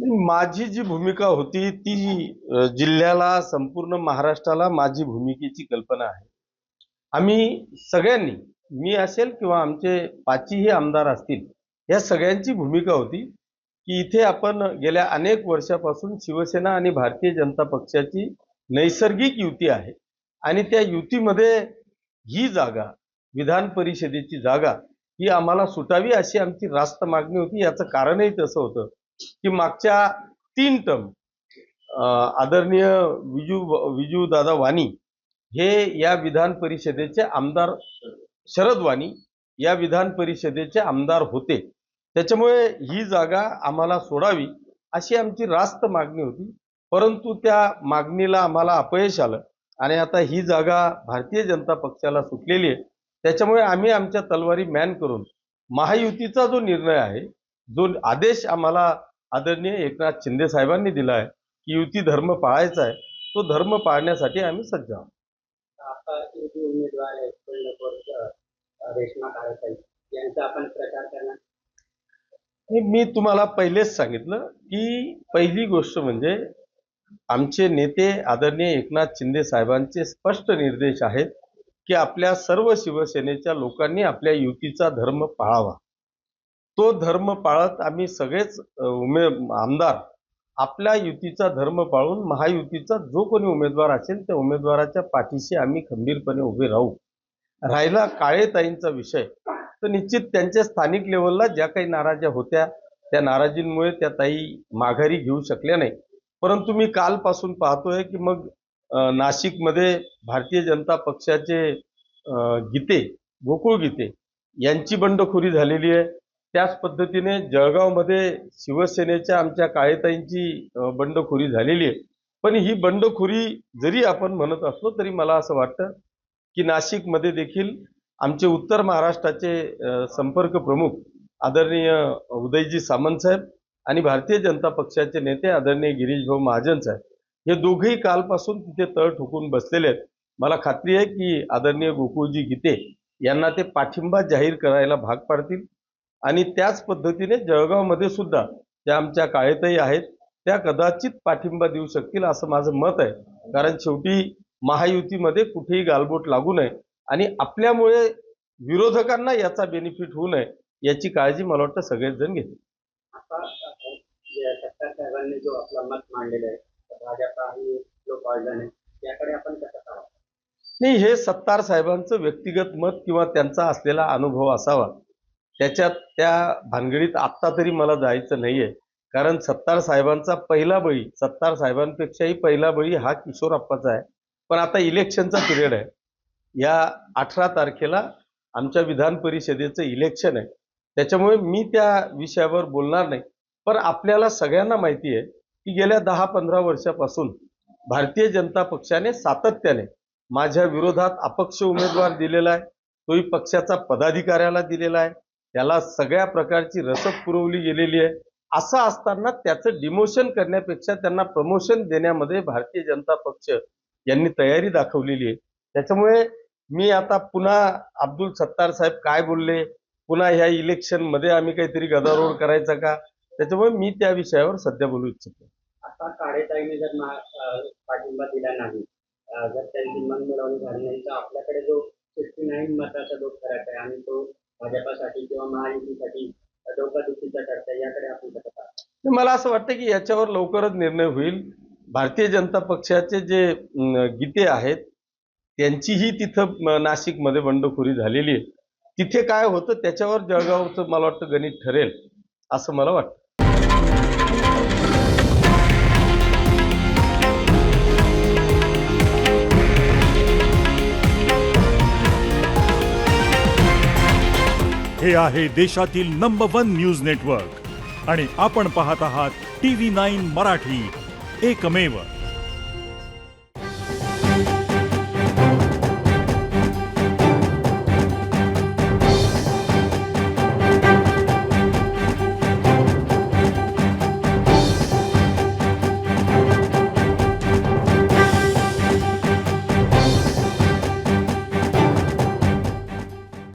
माझी जी भूमिका होती ती जिल्ह्याला संपूर्ण महाराष्ट्राला माझी भूमिकेची कल्पना आहे। आम्ही सगळ्यांनी मी असेल किंवा आमचे पाचही आमदार असतील या सगळ्यांची भूमिका होती की इथे आपण गेल्या अनेक वर्षापासून शिवसेना आणि भारतीय जनता पक्षाची नैसर्गिक युती आहे आणि त्या युतीमध्ये ही जागा विधान परिषदेची जागा ही आम्हाला सुटावी अशी आमची रास्त मागणी होती। याचं कारणही तसं होतं की मागच्या 3 टर्म आदरणीय विजू दादा वाणी हे या विधान परिषदेचे आमदार, शरद वाणी या विधान परिषदेचे आमदार होते, त्याच्यामुळे ही जागा आम्हाला सोडावी अशी आमची रास्त मागणी होती। परंतु त्या मागणीला आम्हाला अपयश आलं आणि आता ही जागा भारतीय जनता पक्षाला सुटलेली आहे। त्याच्यामुळे आम्ही आमच्या तलवारी मॅन करून महायुतीचा जो निर्णय आहे, जो आदेश आम्हाला आदरणीय एकनाथ शिंदे साहेबांनी दिला आहे की युती धर्म पाळायचा आहे, तो धर्म पाळण्यासाठी आम्ही सज्ज आहोत। आता युती उमेदवार आहेत रेश्मा काळेताई यांचा आपण प्रचार करणार। मी तुम्हाला पहिलेच सांगितलं की पहिली गोष्ट म्हणजे आमचे नेते आदरणीय एकनाथ शिंदे साहेबांचे स्पष्ट निर्देश आहेत की आपल्या सर्व शिवसेनेच्या लोकांनी आपल्या युतीचा धर्म पाळावा। तो धर्म पाळत आम्ही सगळेच आमदार आपल्या युतीचा धर्म पाळून महायुतीचा जो कोणी उमेदवार असेल त्या उमेदवाराच्या पाठीशी आम्ही खंबीरपणे उभे राहू। राहिला काळेताईंचा विषय, तर निश्चित त्यांच्या स्थानिक लेवलला ज्या काही नाराज्या होत्या त्या नाराजींमुळे त्या ताई माघारी घेऊ शकल्या नाही। परंतु मी कालपासून पाहतोय की मग नाशिकमध्ये भारतीय जनता पक्षाचे गीते, गोकुळ गीते यांची बंडखोरी झालेली आहे। त्याच पद्धतीने जळगावमध्ये शिवसेनेच्या आमच्या काळेताईंची बंडखोरी झालेली आहे। पण ही बंडखोरी जरी आपण म्हणत असलो तरी मला असं वाटतं की नाशिकमध्ये देखील आमचे उत्तर महाराष्ट्राचे संपर्क प्रमुख आदरणीय उदयजी सामंत साहेब आणि भारतीय जनता पक्षाचे नेते आदरणीय गिरीश भाऊ महाजन साहेब हे दोघेही कालपासून तिथे तळ ठोकून बसलेले आहेत। मला खात्री आहे की आदरणीय गोकुळजी गीते यांना ते पाठिंबा जाहीर करायला भाग पाडतील आणि त्याच पद्धतीने जळगावमध्ये सुद्धा ज्या आमच्या काळेताई आहेत त्या कदाचित पाठिंबा देऊ शकतील असं माझं मत आहे। कारण शेवटी महायुतीमध्ये कुठेही गालबोट लागू नये आणि आपल्यामुळे विरोधकांना याचा बेनिफिट होऊ नये याची काळजी मला वाटतं सगळेच जण घेतील। आता सत्तार साहेबांनी जो आपला मत मांडलेलं आहे भाजपा ही लोक ऑर्डन आहे याकडे आपण कसं पाहावं? नाही, हे सत्तार साहेबांचं व्यक्तिगत मत किंवा त्यांचा असलेला अनुभव असावा, त्याच्यात त्या भानगडीत आत्ता तरी मला जायचं नाहीये। कारण सत्तार साहेबांचा पहिला बळी, सत्तार साहेबांपेक्षाही पहिला बळी हा किशोरप्पाचा आहे। पण आता इलेक्शनचा पिरियड आहे, या 18 तारखेला आमच्या विधान परिषदेचं इलेक्शन आहे, त्याच्यामुळे मी त्या विषयावर बोलणार नाही। पण आपल्याला सगळ्यांना माहिती आहे की गेल्या 10-15 वर्षापासून भारतीय जनता पक्षाने सातत्याने माझ्या विरोधात अपक्ष उमेदवार दिलेला आहे, तोही पक्षाचा पदाधिकाऱ्याला दिलेला आहे, त्याला सगळ्या प्रकारची रसद पुरवली गेलेली आहे। असं असताना त्याचं डिमोशन करण्यापेक्षा त्यांना प्रमोशन देण्यामध्ये भारतीय जनता पक्ष यांनी तयारी दाखवलेली आहे। त्याच्यामुळे मी आता पुन्हा अब्दुल सत्तार साहेब काय बोलले, पुन्हा ह्या इलेक्शन मध्ये आम्ही काहीतरी गदारोळ करायचा का, त्याच्यामुळे मी त्या विषयावर सध्या बोलू इच्छितो। आता काळेताईने जर पाठिंबा दिला नाही, जर त्यांची मनमिळवणी झाली नाही तर आपल्याकडे जो 69 मताचा जो फरक आहे आणि तो भाजपासाठी किंवा महायुतीसाठी डोकादुखीचा ठरता, याकडे आपण कसं पाहतो? मला असं वाटतं की याच्यावर लवकरच निर्णय होईल। भारतीय जनता पक्षाचे जे गीते आहेत त्यांचीही तिथं नाशिकमध्ये बंडखोरी झालेली आहे, तिथे काय होतं त्याच्यावर जळगावचं मला वाटतं गणित ठरेल असं मला वाटतं। हे आहे देशातील नंबर 1 न्यूज नेटवर्क आणि आपण पाहत आहात TV9 मराठी, एकमेव।